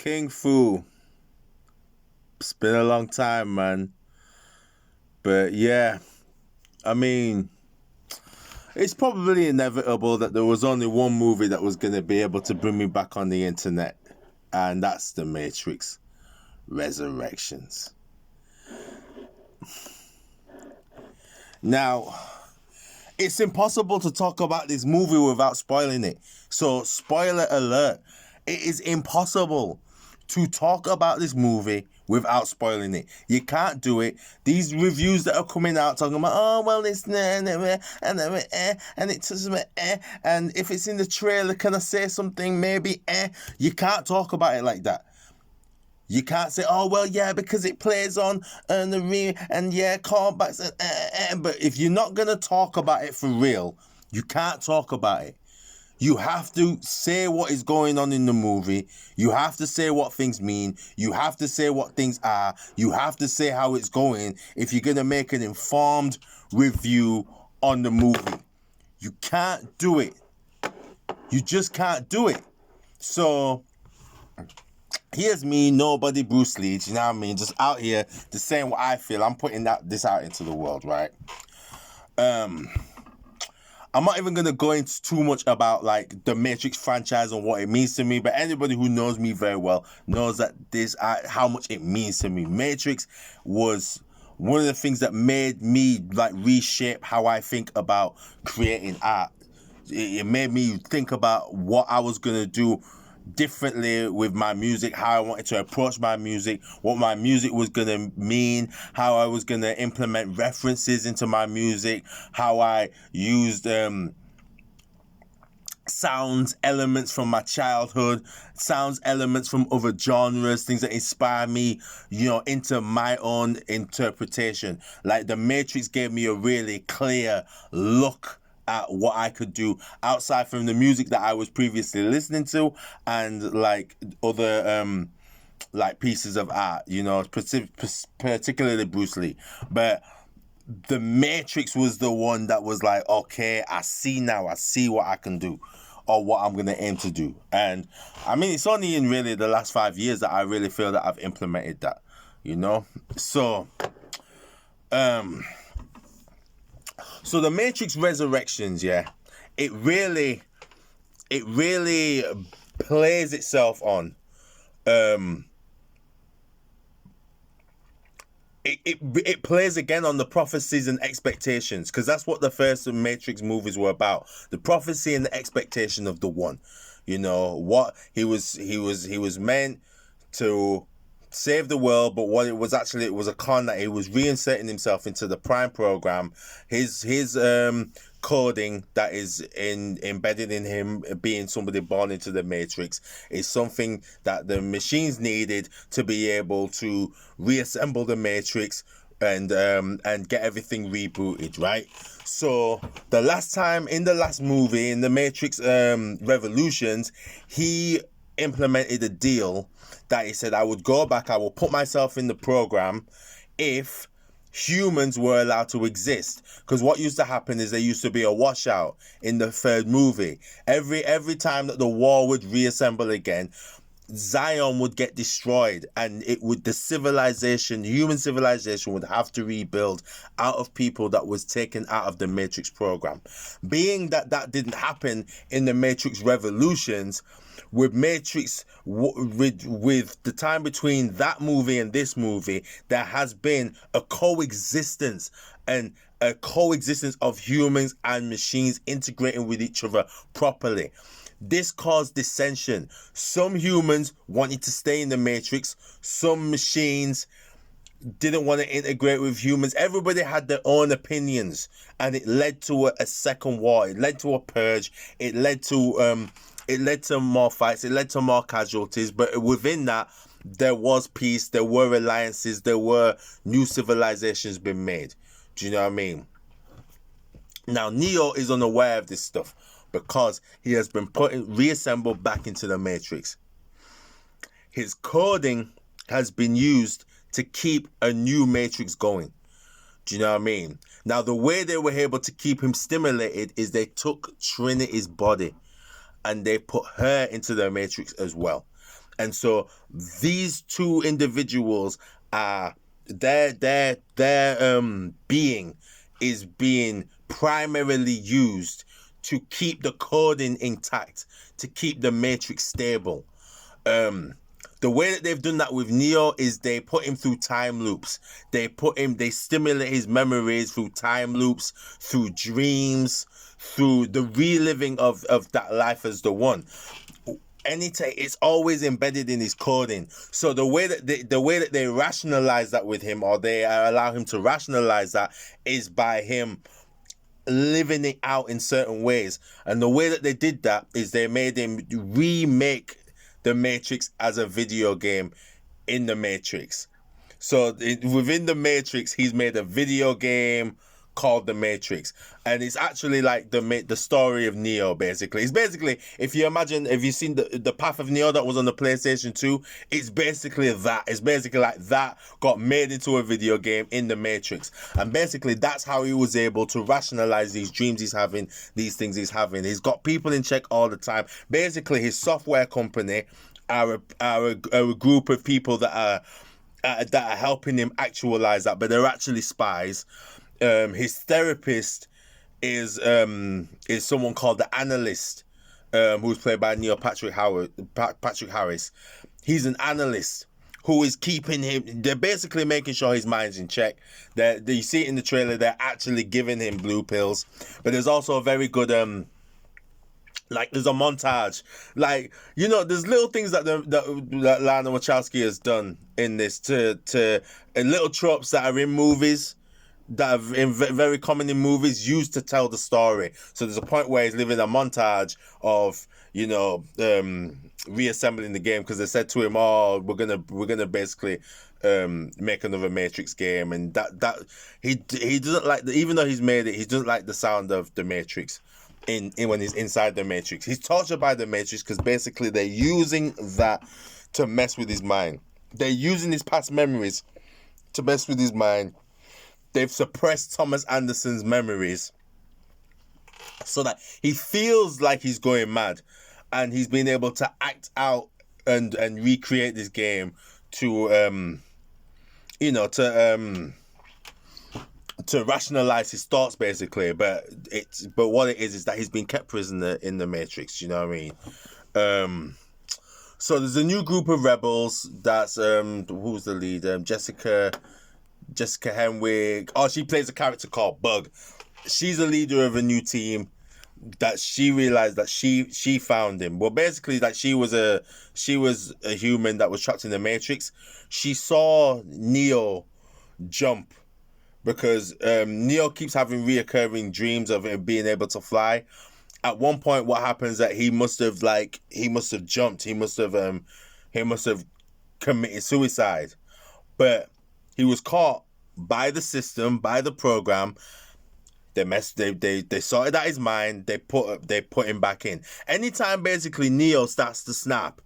King Fu. It's been a long time, man. But yeah, I mean, it's probably inevitable that there was only one movie that was going to be able to bring me back on the internet, and that's The Matrix Resurrections. Now, it's impossible to talk about this movie without spoiling it. So, spoiler alert, it is impossible to talk about this movie without spoiling it. You can't do it. These reviews that are coming out talking about, oh, well, it's and it's and if it's in the trailer, can I say something? Maybe You can't talk about it like that. You can't say, oh, well, yeah, because it plays on the real and yeah, callbacks. But if you're not going to talk about it for real, you can't talk about it. You have to say what is going on in the movie. You have to say what things mean. You have to say what things are. You have to say how it's going if you're going to make an informed review on the movie. You can't do it. You just can't do it. So here's me, nobody Bruce Lee, you know what I mean? Just out here, just saying what I feel. I'm putting this out into the world, right? I'm not even going to go into too much about like the Matrix franchise and what it means to me, but anybody who knows me very well knows that how much it means to me. Matrix was one of the things that made me like reshape how I think about creating art. It made me think about what I was going to do differently with my music, how I wanted to approach my music, what my music was going to mean, how I was going to implement references into my music, how I used sounds elements from my childhood, sounds elements from other genres, things that inspire me, into my own interpretation. Like The Matrix gave me a really clear look at what I could do outside from the music that I was previously listening to and like other like pieces of art, particularly Bruce Lee. But The Matrix was the one that was like, okay, I see what I can do or what I'm going to aim to do. And I mean, it's only in really the last 5 years that I really feel that I've implemented that, So The Matrix Resurrections, yeah, it really plays itself on. It plays again on the prophecies and expectations, because that's what the first Matrix movies were about: the prophecy and the expectation of the one. What he was meant to save the world, but what it was actually, it was a con that he was reinserting himself into the Prime program. His coding that is embedded in him being somebody born into the Matrix is something that the machines needed to be able to reassemble the Matrix and get everything rebooted, right? So the last time in the last movie, in the Matrix Revolutions, he implemented a deal that he said, I would go back, I will put myself in the program if humans were allowed to exist. Because what used to happen is there used to be a washout in the third movie. Every time that the war would reassemble again, Zion would get destroyed, and the human civilization would have to rebuild out of people that was taken out of the Matrix program. Being that didn't happen in the Matrix Revolutions, with Matrix, with the time between that movie and this movie, there has been a coexistence of humans and machines integrating with each other properly. This caused dissension. Some humans wanted to stay in the Matrix. Some machines didn't want to integrate with humans. Everybody had their own opinions, and it led to a second war. It led to a purge. It led to more fights. It led to more casualties. But within that, there was peace. There were alliances. There were new civilizations being made. Do you know what I mean? Now, Neo is unaware of this stuff because he has been reassembled back into the Matrix. His coding has been used to keep a new Matrix going. Do you know what I mean? Now, the way they were able to keep him stimulated is they took Trinity's body and they put her into the Matrix as well. And so these two individuals are their being is being primarily used to keep the coding intact, to keep the matrix stable. The way that they've done that with Neo is they put him through time loops. They stimulate his memories through time loops, through dreams, through the reliving of that life as the one. It's always embedded in his coding. So the way that they rationalize that with him, or they allow him to rationalize that, is by him living it out in certain ways. And the way that they did that is they made him remake the Matrix as a video game in the Matrix. So within the Matrix, he's made a video game called The Matrix, and it's actually like the story of Neo. Basically, it's basically, if you've seen the Path of Neo that was on the PlayStation 2, it's basically that. It's basically like that got made into a video game in The Matrix, and basically that's how he was able to rationalize these dreams he's having, these things he's having. He's got people in check all the time. Basically, his software company are a group of people that are helping him actualize that, but they're actually spies. His therapist is someone called the Analyst, who's played by Neil Patrick Harris. He's an analyst who is keeping him. They're basically making sure his mind's in check. You see it in the trailer. They're actually giving him blue pills, but there's also a very good there's a montage, there's little things that Lana Wachowski has done in this to little tropes that are in movies, that are very common in movies, used to tell the story. So there's a point where he's living a montage of reassembling the game, because they said to him, "Oh, we're gonna basically make another Matrix game," and that he doesn't like even though he's made it, he doesn't like the sound of the Matrix. In when he's inside the Matrix, he's tortured by the Matrix because basically they're using that to mess with his mind. They're using his past memories to mess with his mind. They've suppressed Thomas Anderson's memories so that he feels like he's going mad, and he's been able to act out and recreate this game to rationalize his thoughts, basically. But what it is that he's been kept prisoner in the Matrix. You know what I mean? So there's a new group of rebels. That's who's the lead? Jessica Henwick. Oh, she plays a character called Bug. She's a leader of a new team that she realized that she found him. Well, basically, that she was a human that was trapped in the Matrix. She saw Neo jump, because Neo keeps having reoccurring dreams of him being able to fly. At one point, what happens that he must have jumped. He must have committed suicide, but he was caught by the system, by the program. They sorted out his mind. They put him back in. Anytime basically Neo starts to snap,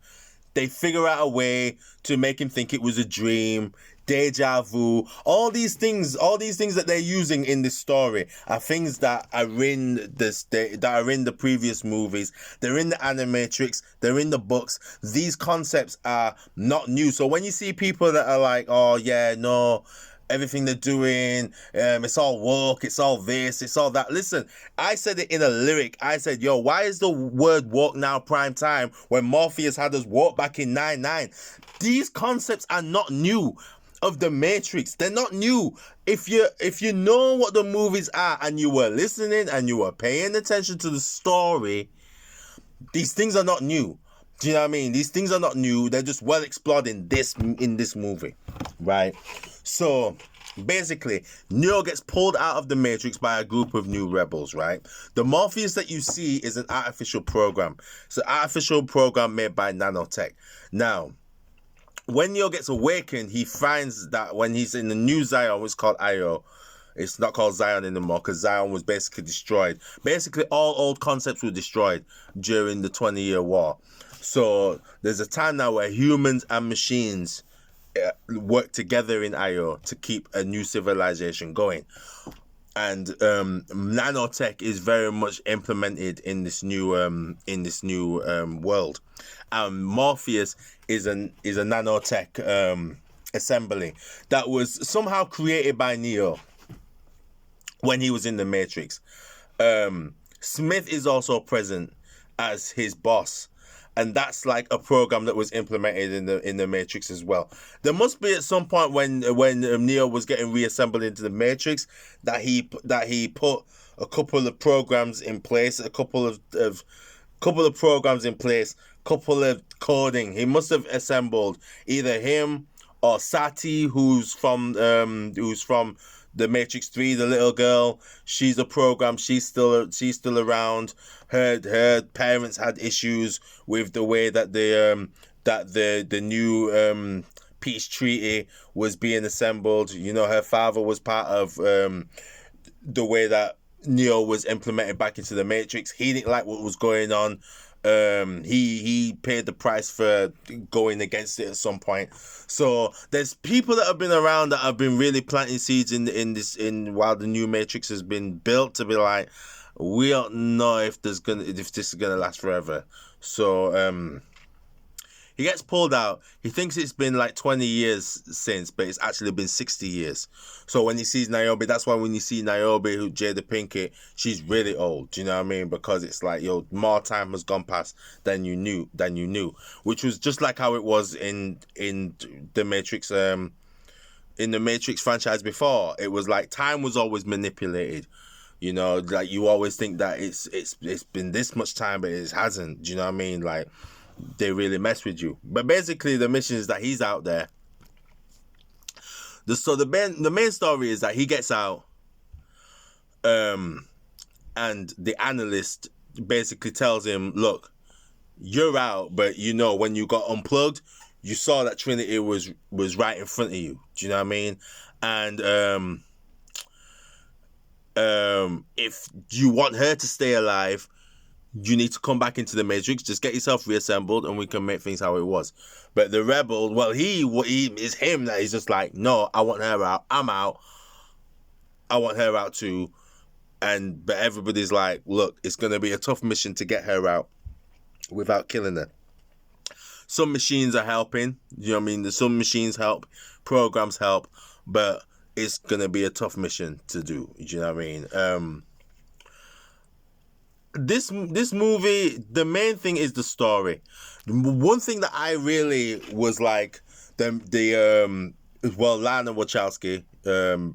they figure out a way to make him think it was a dream. Deja vu, all these things that they're using in this story are things that are in the previous movies. They're in the Animatrix, they're in the books. These concepts are not new. So when you see people that are like, "Oh yeah, no, everything they're doing, it's all woke, it's all this, it's all that." Listen, I said it in a lyric. I said, "Yo, why is the word woke now prime time when Morpheus had us woke back in 99? These concepts are not new. Of the Matrix, they're not new. If you know what the movies are, and you were listening and you were paying attention to the story, these things are not new. Do you know what I mean? These things are not new. They're just well explored in this movie, right? So basically, Neo gets pulled out of the Matrix by a group of new rebels, right? The Morpheus that you see is an artificial program. It's an artificial program made by nanotech. Now, when Neo gets awakened, he finds that when he's in the new Zion, it's called Io. It's not called Zion anymore because Zion was basically destroyed. Basically, all old concepts were destroyed during the 20-year war. So there's a time now where humans and machines work together in Io to keep a new civilization going. and nanotech is very much implemented in this new world. Morpheus is a nanotech assembly that was somehow created by Neo when he was in the Matrix. Smith is also present as his boss, and that's like a program that was implemented in the Matrix as well. There must be at some point when Neo was getting reassembled into the Matrix that he put a couple of programs in place, couple of programs in place, couple of coding. He must have assembled either him or Sati, who's from the Matrix 3, the little girl. She's a program. She's still around. Her parents had issues with the way that the new peace treaty was being assembled. You know, her father was part of the way that Neo was implemented back into the Matrix. He didn't like what was going on. He paid the price for going against it at some point. So there's people that have been around that have been really planting seeds in while the new Matrix has been built, to be like, we don't know if this is gonna last forever. So he gets pulled out. He thinks it's been like 20 years since, but it's actually been 60 years. So when he sees Niobe, that's why when you see Niobe, who Jada Pinkett, she's really old. Do you know what I mean? Because it's like, more time has gone past than you knew. Which was just like how it was in the Matrix, in the Matrix franchise before. It was like time was always manipulated. You know, like you always think that it's been this much time, but it hasn't. Do you know what I mean? Like, they really mess with you. But basically the mission is that he's out there. The main story is that he gets out, and the analyst basically tells him, look, you're out, but when you got unplugged, you saw that Trinity was right in front of you. Do you know what I mean? And if you want her to stay alive, you need to come back into the Matrix, just get yourself reassembled, and we can make things how it was. But the rebel, well, he is him that is just like, no, I want her out. I'm out. I want her out too. But everybody's like, look, it's going to be a tough mission to get her out without killing her. Some machines are helping. You know what I mean? Some machines help. Programs help. But it's going to be a tough mission to do. Do you know what I mean? This movie, the main thing is the story. One thing that I really was like, Lana Wachowski,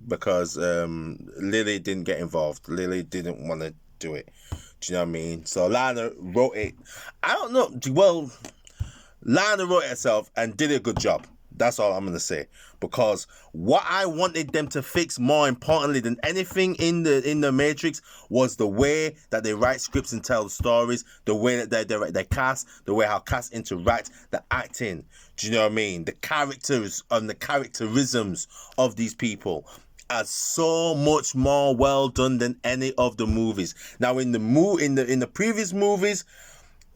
because Lily didn't get involved. Lily didn't want to do it. Do you know what I mean? So Lana wrote it. I don't know. Well, Lana wrote it herself and did a good job. That's all I'm going to say. Because what I wanted them to fix, more importantly than anything in the Matrix, was the way that they write scripts and tell stories, the way that they direct their cast, the way how cast interact, the acting. Do you know what I mean? The characters and the characterisms of these people are so much more well done than any of the movies. Now, in the previous movies,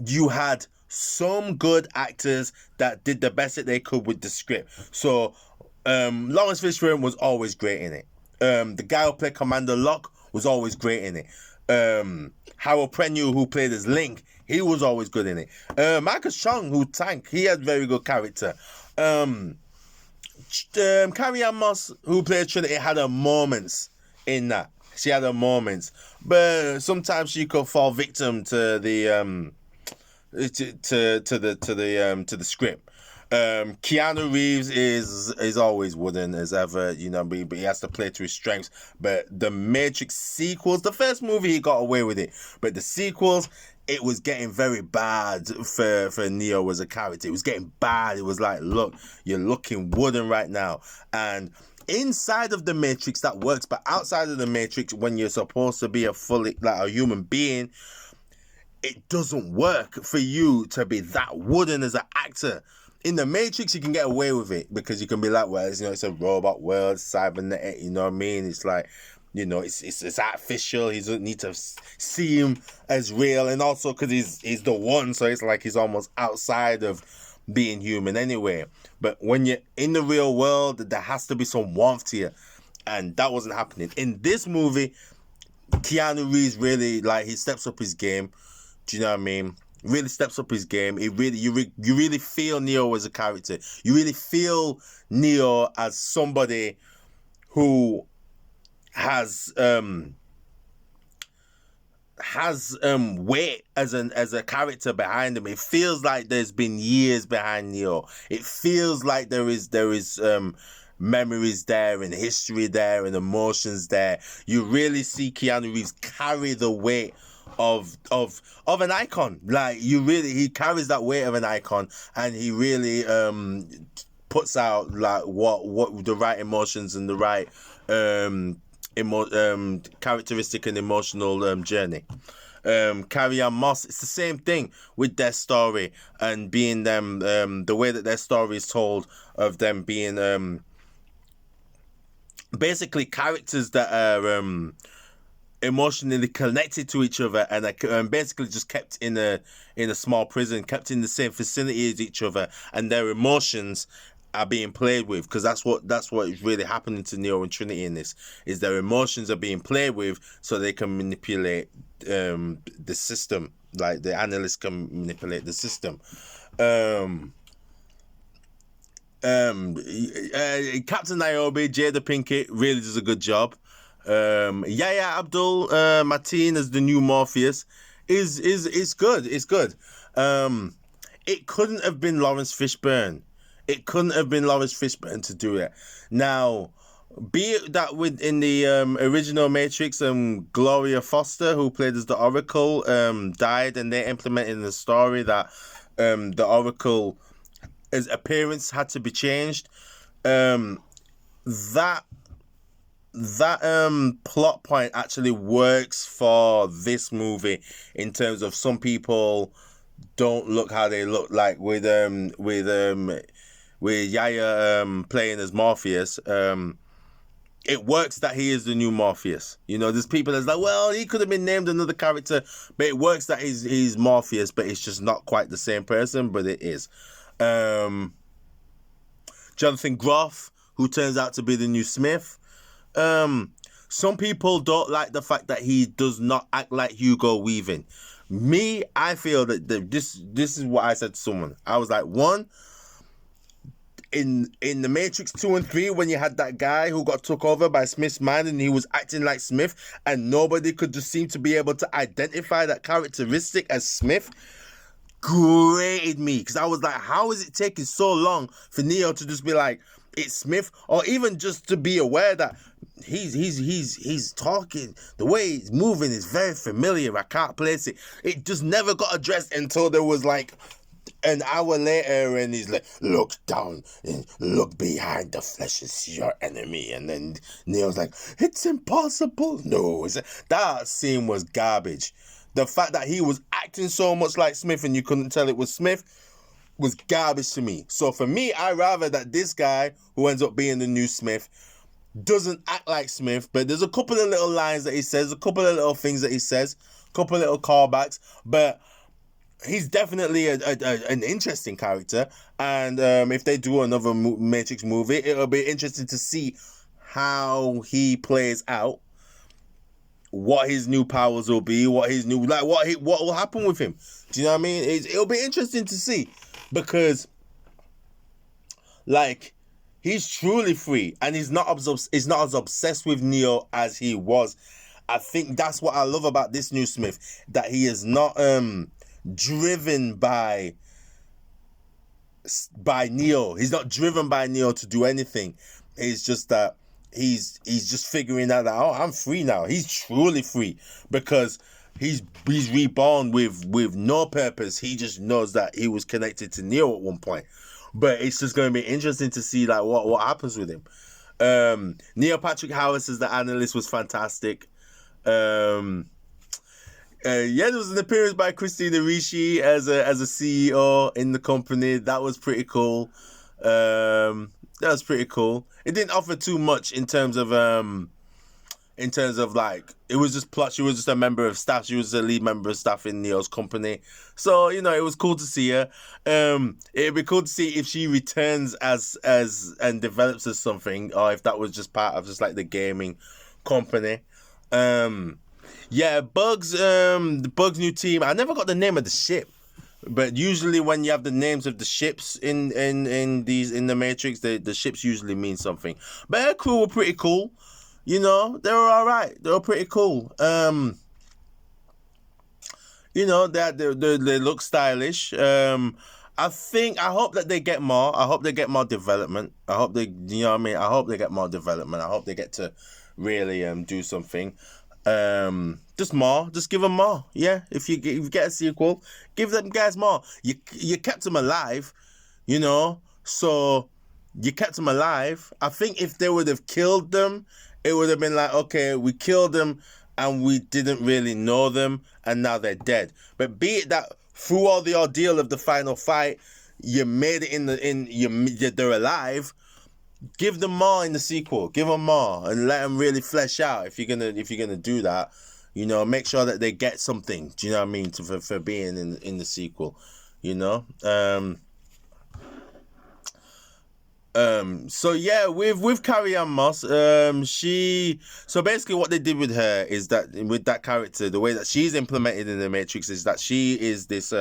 you had some good actors that did the best that they could with the script. So Lawrence Fishburne was always great in it. The guy who played Commander Locke was always great in it. Harold Perrineau, who played as Link, he was always good in it. Marcus Chong, who Tank, he had very good character. Carrie-Anne Moss, who played Trinity, had her moments in that. She had her moments, but sometimes she could fall victim to the to the script. Keanu Reeves is always wooden as ever, but he has to play to his strengths. But the Matrix sequels, the first movie he got away with it, but the sequels, it was getting very bad for Neo as a character. It was getting bad. It was like, look, you're looking wooden right now. And inside of the Matrix that works, but outside of the Matrix, when you're supposed to be a human being, it doesn't work for you to be that wooden as an actor. In the Matrix, you can get away with it because you can be like, well, it's a robot world, cybernetic, you know what I mean? It's like, it's artificial. He doesn't need to see him as real. And also because he's the one, so it's like he's almost outside of being human anyway. But when you're in the real world, there has to be some warmth to you. and that wasn't happening. In this movie, Keanu Reeves really, like, he steps up his game. Do you know what I mean? Really steps up his game. It really, you really feel Neo as a character. You really feel Neo as somebody who has weight as a character behind him. It feels like there's been years behind Neo. It feels like there is memories there and history there and emotions there. You really see Keanu Reeves carry the weight of an icon. Like, he carries that weight of an icon, and he really puts out like what the right emotions and the right characteristic and emotional journey. Carrie-Anne Moss, it's the same thing with their story and being them, the way that their story is told, of them being basically characters that are emotionally connected to each other and are basically just kept in a small prison, kept in the same vicinity as each other, and their emotions are being played with, because that's what is really happening to Neo and Trinity in this, is their emotions are being played with so they can manipulate the system, like the analysts can manipulate the system. Captain Niobe, Jada Pinkett really does a good job. Yahya Abdul Mateen as the new Morpheus is good. It's good. It couldn't have been Lawrence Fishburne. It couldn't have been Lawrence Fishburne to do it. Now, be it that in the original Matrix, Gloria Foster, who played as the Oracle, died, and they implemented in the story that the Oracle, his appearance had to be changed. That plot point actually works for this movie in terms of some people don't look how they look, like with Yahya playing as Morpheus. It works that he is the new Morpheus. You know, there's people that's like, well, he could have been named another character, but it works that he's Morpheus, but it's just not quite the same person, but it is. Jonathan Groff, who turns out to be the new Smith. Some people don't like the fact that he does not act like Hugo Weaving. Me, I feel that this is what I said to someone. I was like, one, in the Matrix 2 and 3, when you had that guy who got took over by Smith's mind and he was acting like Smith and nobody could just seem to be able to identify that characteristic as Smith, grated me, because I was like, how is it taking so long for Neo to just be like, it's Smith, or even just to be aware that he's talking, the way he's moving is very familiar, I can't place it. It just never got addressed until there was like an hour later, and he's like, look down and look behind, the flesh is your enemy. And then Neo's like, it's impossible. No, that scene was garbage. The fact that he was acting so much like Smith and you couldn't tell it was Smith was garbage to me. So for me, I rather that this guy who ends up being the new Smith doesn't act like Smith, but there's a couple of little lines that he says, a couple of little things that he says, a couple of little callbacks, but he's definitely an interesting character. And if they do another Matrix movie, it'll be interesting to see how he plays out, what his new powers will be, what will happen with him. Do you know what I mean? It'll be interesting to see, because like, he's truly free, and he's not as obsessed with Neo as he was. I think that's what I love about this new Smith, that he is not driven by Neo. He's not driven by Neo to do anything. It's just that he's just figuring out that, oh, I'm free now. He's truly free, because he's reborn with no purpose. He just knows that he was connected to Neo at one point. But it's just going to be interesting to see like what happens with him. Neil Patrick Harris as the analyst was fantastic. There was an appearance by Christina Ricci as a CEO in the company. That was pretty cool. It didn't offer too much in terms of in terms of like it was just plot. She was just a member of staff. She was a lead member of staff in Neo's company. So it was cool to see her. It'd be cool to see if she returns as and develops as something, or if that was just part of just like the gaming company. Yeah, Bugs. The Bugs new team. I never got the name of the ship. But usually when you have the names of the ships in the Matrix, the ships usually mean something. But her crew were pretty cool. They were all right. They were pretty cool. They look stylish. I hope that they get more. I hope they get more development. I hope they, I hope they get more development. I hope they get to really do something. Just more. Just give them more. Yeah. If you get a sequel, give them guys more. You kept them alive, so you kept them alive. I think if they would have killed them, it would have been like, okay, we killed them and we didn't really know them and now they're dead. But be it that through all the ordeal of the final fight, you made it they're alive. Give them more in the sequel. Give them more and let them really flesh out. If you're gonna do that, make sure that they get something. Do you know what I mean? For being in the sequel, So yeah, with Carrie-Anne Moss, so basically what they did with her is that with that character, the way that she's implemented in the Matrix is that she is this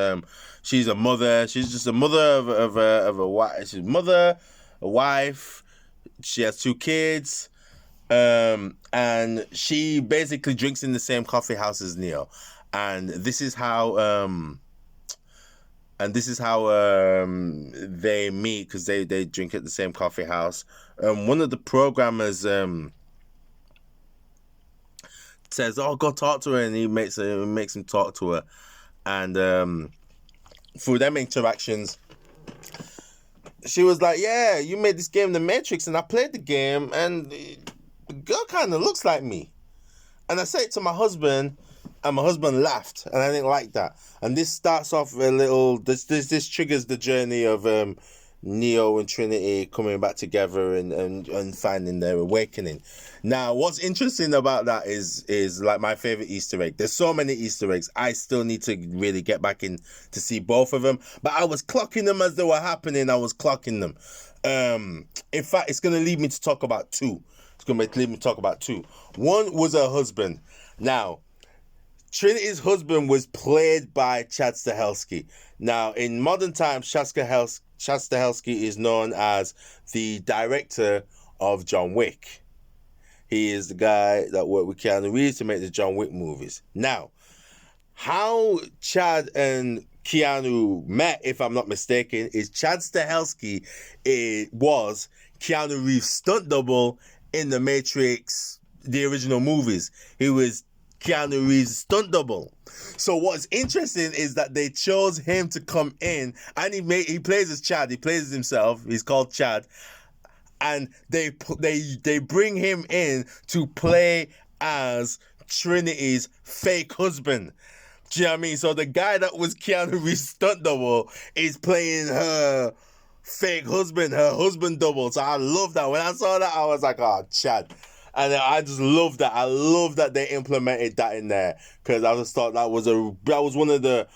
she's a mother. She's just a mother of a wife. She's a mother, a wife. She has 2 kids, and she basically drinks in the same coffee house as Neo, and this is how they meet because they drink at the same coffee house. One of the programmers says, "Oh, go talk to her," and he makes him talk to her, and through them interactions, she was like, "Yeah, you made this game, The Matrix, and I played the game, and the girl kind of looks like me." And I said it to my husband, and my husband laughed, and I didn't like that. And this starts off a little. This triggers the journey of Neo and Trinity coming back together and finding their awakening. Now, what's interesting about that is like my favorite Easter egg. There's so many Easter eggs. I still need to really get back in to see both of them. But I was clocking them as they were happening. I was clocking them. In fact, it's going to lead me to talk about 2. One was her husband. Now, Trinity's husband was played by Chad Stahelski. Now, in modern times, Chad Stahelski is known as the director of John Wick. He is the guy that worked with Keanu Reeves to make the John Wick movies. Now, how Chad and Keanu met, if I'm not mistaken, is Chad Stahelski was Keanu Reeves' stunt double in the Matrix, the original movies. He was Keanu Reeves' stunt double. So what's interesting is that they chose him to come in, and he plays as Chad. He plays as himself. He's called Chad, and they bring him in to play as Trinity's fake husband. Do you know what I mean? So the guy that was Keanu Reeves' stunt double is playing her fake husband, her husband double. So I love that. When I saw that, I was like, oh, Chad. And I just love that. I love that they implemented that in there, because I just thought that was one of the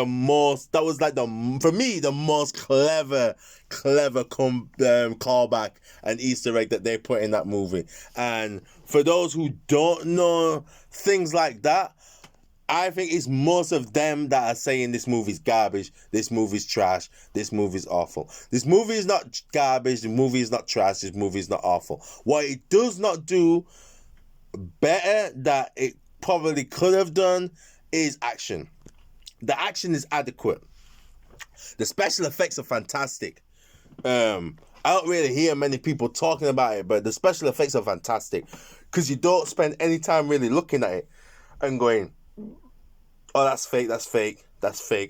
most, that was like for me the most clever callback and Easter egg that they put in that movie. And for those who don't know things like that, I think it's most of them that are saying this movie's garbage, this movie's trash, this movie's awful. This movie is not garbage, the movie is not trash, this movie is not awful. What it does not do better that it probably could have done is action. The action is adequate. The special effects are fantastic. I don't really hear many people talking about it, but the special effects are fantastic because you don't spend any time really looking at it and going, oh, that's fake.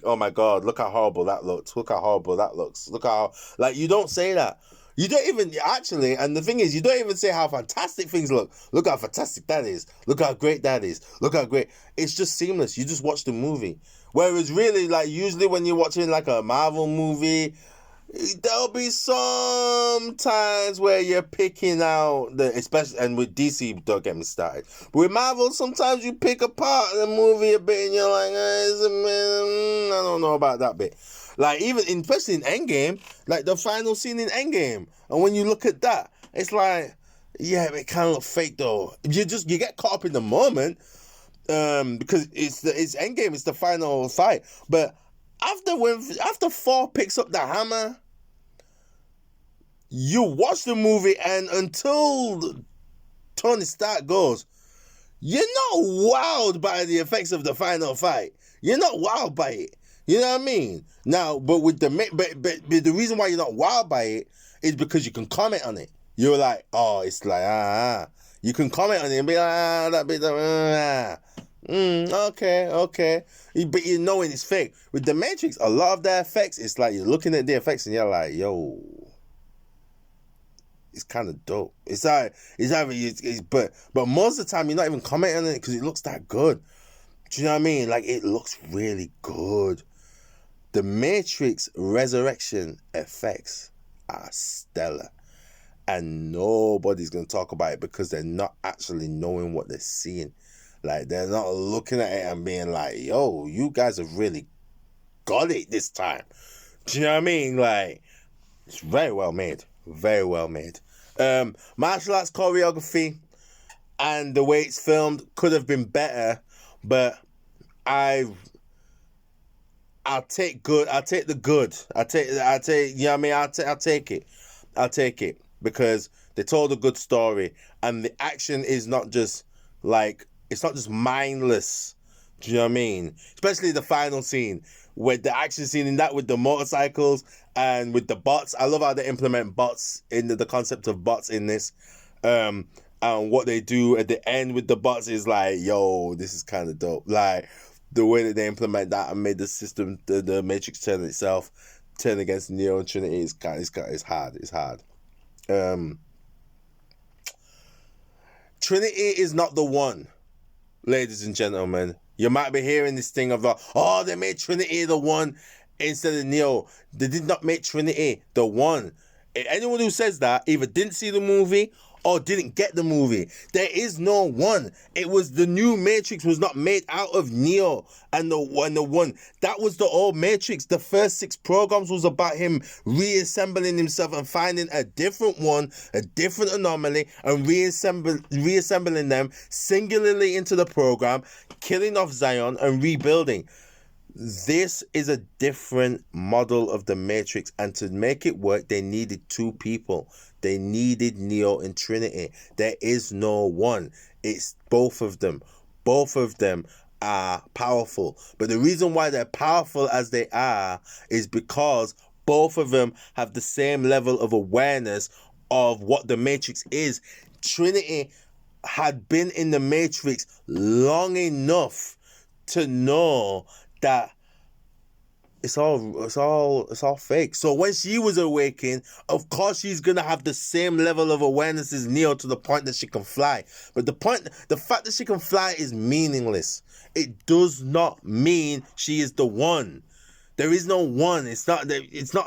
Oh my God, look how horrible that looks. Look how, like, you don't say that. You don't even, actually, and the thing is, you don't even say how fantastic things look. Look how fantastic that is. Look how great that is. Look how great. It's just seamless. You just watch the movie. Whereas really, like, usually when you're watching like a Marvel movie, There'll be some times where you're picking out especially, and with DC, don't get me started. But with Marvel, sometimes you pick apart the movie a bit, and you're like, I don't know about that bit. Like even, especially in Endgame, like the final scene in Endgame, and when you look at that, it's like, yeah, it kind of look fake though. You get caught up in the moment, because it's Endgame, it's the final fight, but. After Thor picks up the hammer, you watch the movie, and until Tony Stark goes, you're not wowed by the effects of the final fight. You're not wowed by it. You know what I mean? Now, but with the reason why you're not wowed by it is because you can comment on it. You're like, oh, it's like You can comment on it and be like, that bit, okay. But you know when it's fake. With The Matrix, a lot of the effects, it's like you're looking at the effects and you're like, yo, it's kind of dope. But most of the time you're not even commenting on it because it looks that good. Do you know what I mean? Like, it looks really good. The Matrix Resurrection effects are stellar. And nobody's going to talk about it because they're not actually knowing what they're seeing. Like, they're not looking at it and being like, yo, you guys have really got it this time. Do you know what I mean? Like, it's very well made. Very well made. Martial arts choreography and the way it's filmed could have been better, but I'll take good. I'll take the good. You know what I mean? I'll take it. I'll take it because they told a good story and the action is not just like, it's not just mindless. Do you know what I mean? Especially the final scene with the action scene in that with the motorcycles and with the bots. I love how they implement bots in the concept of bots in this. And what they do at the end with the bots is like, yo, this is kind of dope. Like the way that they implement that and made the system, the Matrix turn against Neo and Trinity is hard. It's hard. Trinity is not the one, ladies and gentlemen. You might be hearing this thing of, they made Trinity the one instead of Neo. They did not make Trinity the one. Anyone who says that either didn't see the movie or didn't get the movie. There is no one. It was the new Matrix was not made out of Neo and the one. That was the old Matrix. The first 6 programs was about him reassembling himself and finding a different one, a different anomaly, and reassembling them singularly into the program, killing off Zion and rebuilding. This is a different model of the Matrix, and to make it work, they needed 2 people. They needed Neo and Trinity. There is no one. It's both of them. Both of them are powerful. But the reason why they're powerful as they are is because both of them have the same level of awareness of what the Matrix is. Trinity had been in the Matrix long enough to know that it's all fake. So when she was awakened, of course she's gonna have the same level of awareness as Neo to the point that she can fly. But the fact that she can fly is meaningless. It does not mean she is the one. There is no one. It's not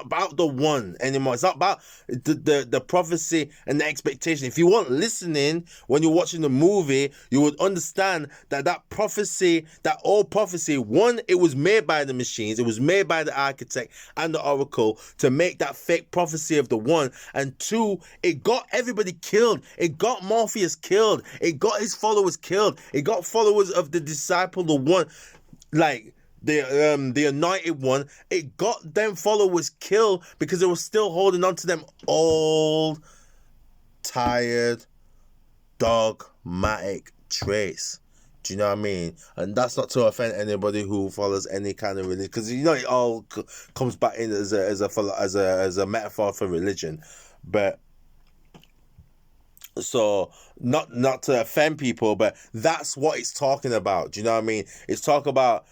about the one anymore. It's not about the prophecy and the expectation. If you weren't listening when you're watching the movie, you would understand that prophecy, that old prophecy, one, it was made by the machines. It was made by the architect and the oracle to make that fake prophecy of the one. And 2, it got everybody killed. It got Morpheus killed. It got his followers killed. It got followers of the disciple, the one, like the anointed one. It got them followers killed because they were still holding on to them old, tired, dogmatic traits. Do you know what I mean? And that's not to offend anybody who follows any kind of religion, because you know it all comes back in as a metaphor for religion. But so not to offend people, but that's what it's talking about. Do you know what I mean? It's talk about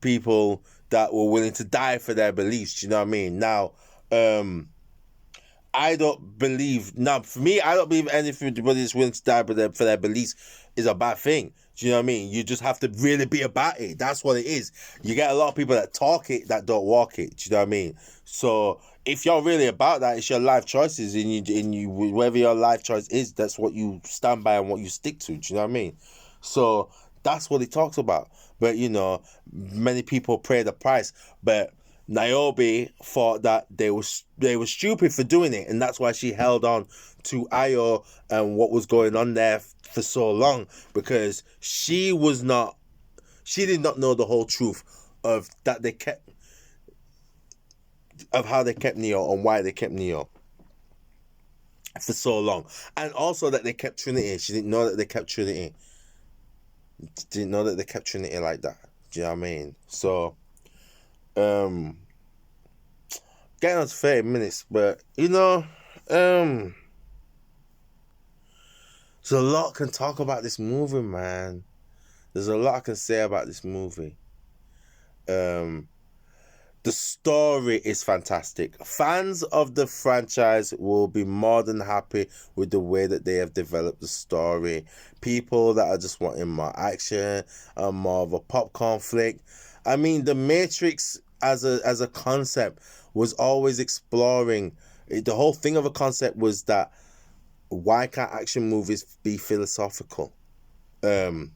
people that were willing to die for their beliefs. Do you know what I mean? Now, I don't believe. Now, for me, I don't believe anything anybody is willing to die for their beliefs is a bad thing. Do you know what I mean? You just have to really be about it. That's what it is. You get a lot of people that talk it that don't walk it. Do you know what I mean? So if you're really about that, it's your life choices, and you whatever your life choice is, that's what you stand by and what you stick to. Do you know what I mean? So that's what he talks about. But many people pay the price. But Niobe thought that they were stupid for doing it, and that's why she held on to Io and what was going on there for so long, because she did not know the whole truth of how they kept Neo and why they kept Neo for so long, and also that they kept Trinity. She didn't know that they kept Trinity. Didn't know that they kept Trinity like that. Do you know what I mean? So, getting on to 30 minutes, but there's a lot I can talk about this movie, man. There's a lot I can say about this movie. The story is fantastic. Fans of the franchise will be more than happy with the way that they have developed the story. People that are just wanting more action and more of a popcorn flick. I mean, The Matrix as a concept was always exploring. The whole thing of a concept was that why can't action movies be philosophical? They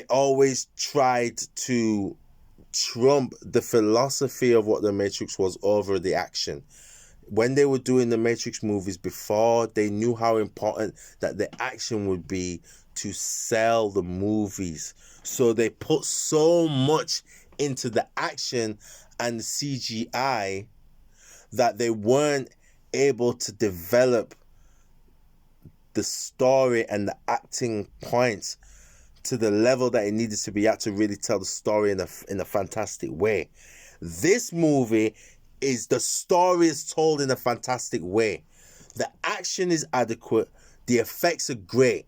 always tried to trump the philosophy of what The Matrix was over the action. When they were doing the Matrix movies before, they knew how important that the action would be to sell the movies. So they put so much into the action and the CGI that they weren't able to develop the story and the acting points to the level that it needed to be at to really tell the story in a fantastic way. This movie the story is told in a fantastic way. The action is adequate. The effects are great.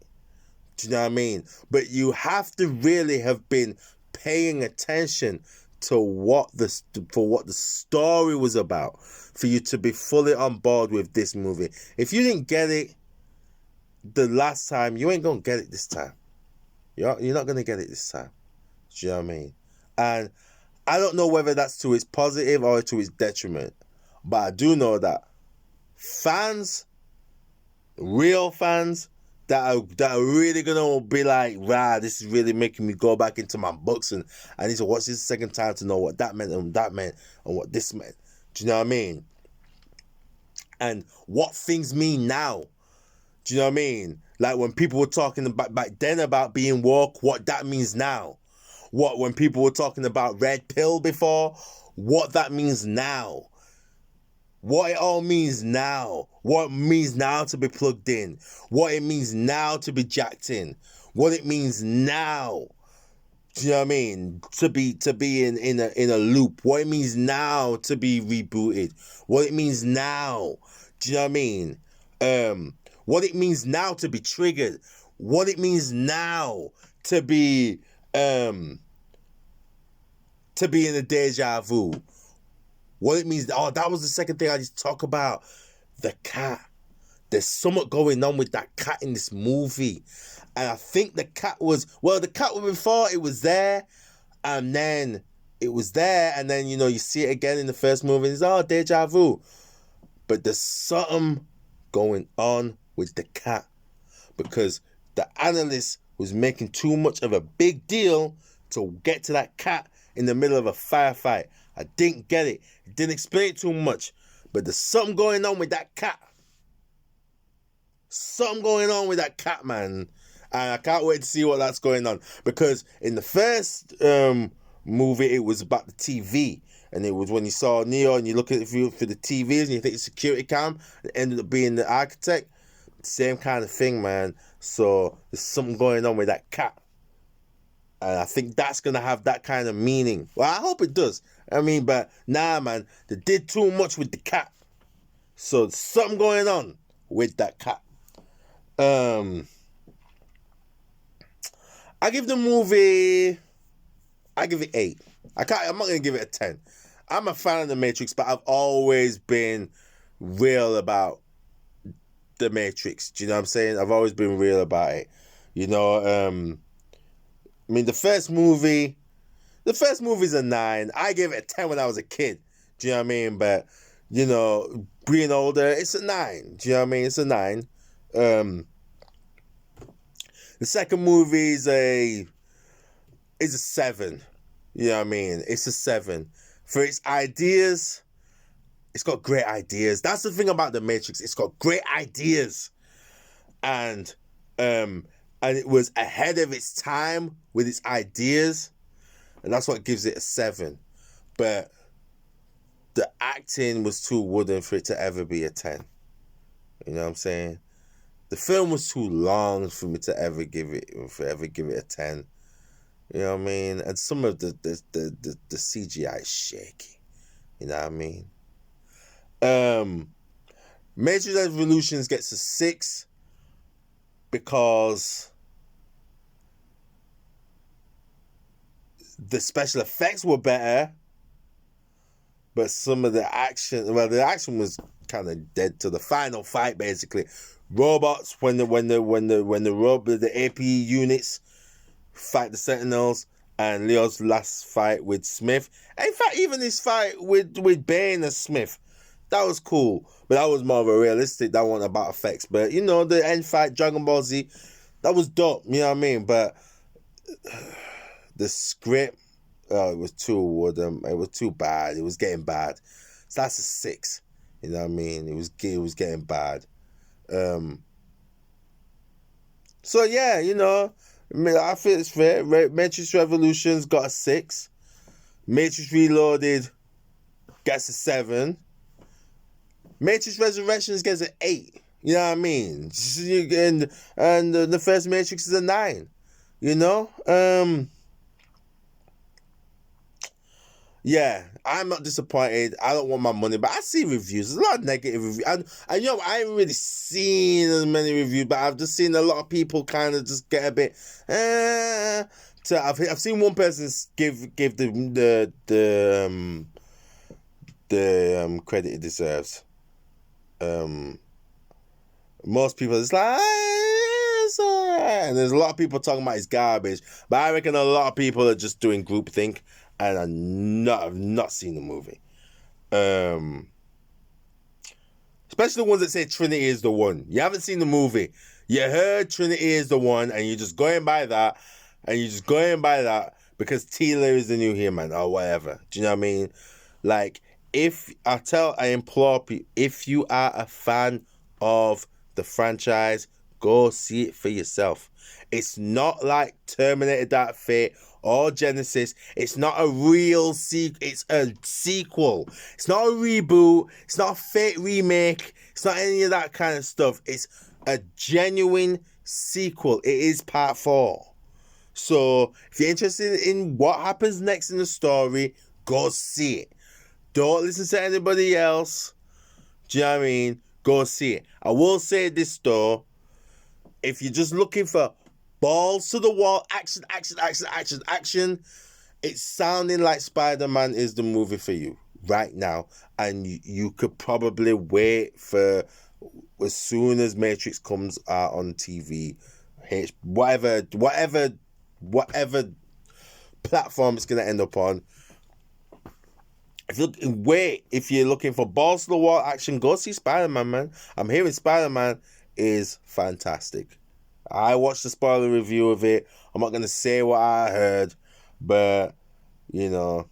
Do you know what I mean? But you have to really have been paying attention to what the story was about for you to be fully on board with this movie. If you didn't get it the last time, you ain't gonna get it this time. You're not gonna get it this time. Do you know what I mean? And I don't know whether that's to its positive or to its detriment, but I do know that real fans that are really gonna be like, wow, this is really making me go back into my books and I need to watch this a second time to know what that meant and what this meant. Do you know what I mean? And what things mean now. Do you know what I mean? Like when people were talking about back then about being woke, what that means now. When people were talking about red pill before, what that means now. What it all means now. What it means now to be plugged in. What it means now to be jacked in. What it means now. Do you know what I mean? To be in a loop. What it means now to be rebooted. What it means now. Do you know what I mean? What it means now to be triggered. What it means now to be in a deja vu. What it means. Oh, that was the second thing I just talk about. The cat. There's something going on with that cat in this movie. And I think the cat was before it was there. And then it was there. And then, you see it again in the first movie. And it's, deja vu. But there's something going on with the cat. Because the analyst was making too much of a big deal to get to that cat in the middle of a firefight. I didn't get it. It didn't explain it too much. But there's something going on with that cat. Something going on with that cat, man. And I can't wait to see what that's going on. Because in the first movie, it was about the TV. And it was when you saw Neo and you look at it for the TVs and you think it's security cam. It ended up being the architect. Same kind of thing, man. So there's something going on with that cat. And I think that's going to have that kind of meaning. Well, I hope it does. I mean, but nah, man. They did too much with the cat. So there's something going on with that cat. I give the movie... I give it 8. I'm not going to give it a 10. I'm a fan of The Matrix, but I've always been real about the Matrix. Do you know what I'm saying? I've always been real about it. You know, I mean, the first movie's a 9. I gave it a 10 when I was a kid. Do you know what I mean? But, you know, being older, it's a 9. Do you know what I mean? It's a 9. The second movie is a 7. You know what I mean? It's a 7. For its ideas, it's got great ideas. That's the thing about The Matrix. It's got great ideas. And it was ahead of its time with its ideas. And that's what gives it a 7. But the acting was too wooden for it to ever be a 10. You know what I'm saying? The film was too long for me to ever give it a 10. You know what I mean? And some of the CGI is shaky. You know what I mean? Matrix Revolutions gets a 6 because the special effects were better, but some of the action was kind of dead to the final fight. Basically, robots when the AP units fight the Sentinels, and Leo's last fight with Smith. And in fact, even his fight with Bane and Smith, that was cool. But that was more of a realistic. That wasn't about effects. But you know, the end fight, Dragon Ball Z, that was dope. You know what I mean? But the script, it was too wooden. It was too bad. It was getting bad. So that's a 6. You know what I mean? It was getting bad. So yeah, you know, I feel it's fair. Matrix Revolutions got a 6. Matrix Reloaded gets a 7. Matrix Resurrections gets an 8. You know what I mean? And the first Matrix is a 9. You know? Yeah, I'm not disappointed. I don't want my money, but I see reviews. There's a lot of negative reviews. And you know, I haven't really seen as many reviews, but I've just seen a lot of people kind of just get a bit. I've seen one person give the credit it deserves. Most people it's like, it's alright. And there's a lot of people talking about it's garbage, but I reckon a lot of people are just doing groupthink. And I've not seen the movie. Especially the ones that say Trinity is the one. You haven't seen the movie. You heard Trinity is the one, and you're just going by that. And you're just going by that because Tila is the new human or whatever. Do you know what I mean? Like, I implore people, if you are a fan of the franchise, go see it for yourself. It's not like Terminator Dark Fate or Genesis. It's not a real sequel. It's a sequel. It's not a reboot. It's not a fake remake. It's not any of that kind of stuff. It's a genuine sequel. It is part 4. So if you're interested in what happens next in the story, go see it. Don't listen to anybody else. Do you know what I mean? Go see it. I will say this though. If you're just looking for balls to the wall, action, it's sounding like Spider-Man is the movie for you right now. And you could probably wait for as soon as Matrix comes out on TV, whatever platform it's going to end up on. If you're looking for balls to the wall action, go see Spider-Man, man. I'm hearing Spider-Man is fantastic. I watched the spoiler review of it. I'm not going to say what I heard, but, you know,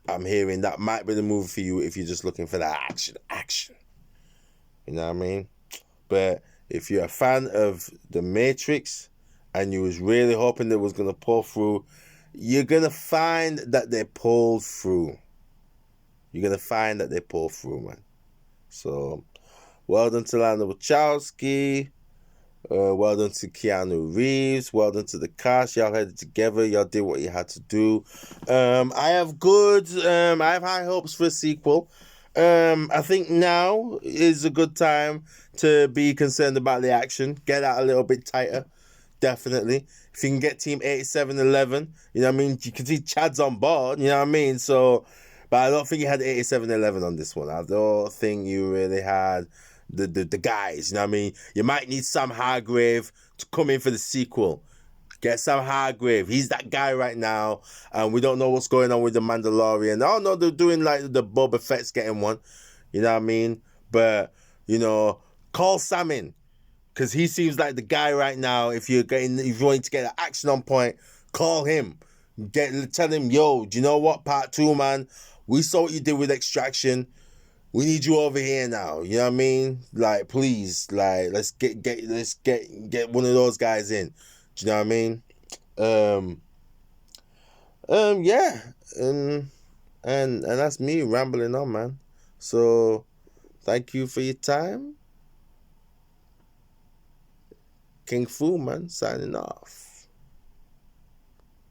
I'm hearing that might be the movie for you if you're just looking for that action. You know what I mean? But if you're a fan of The Matrix and you was really hoping that it was going to pull through, you're going to find that they pulled through. You're going to find that they pull through, man. So, well done to Lana Wachowski. Well done to Keanu Reeves. Well done to the cast. Y'all had it together. Y'all did what you had to do. I have high hopes for a sequel. I think now is a good time to be concerned about the action. Get that a little bit tighter. Definitely. If you can get Team 8711, you know what I mean? You can see Chad's on board, you know what I mean? So But I don't think you had 8711 on this one. I don't think you really had the guys. You know what I mean? You might need Sam Hargrave to come in for the sequel. Get Sam Hargrave. He's that guy right now. And we don't know what's going on with the Mandalorian. Oh, no, they're doing like the Boba Fett's getting one. You know what I mean? But, you know, call Sam in. Because he seems like the guy right now. If you're wanting to get an action on point, call him. Tell him, yo, do you know what? Part 2, man. We saw what you did with Extraction. We need you over here now. You know what I mean? Like, please, like, let's get one of those guys in. Do you know what I mean? Yeah. And that's me rambling on, man. So, thank you for your time. King Fu, man, signing off.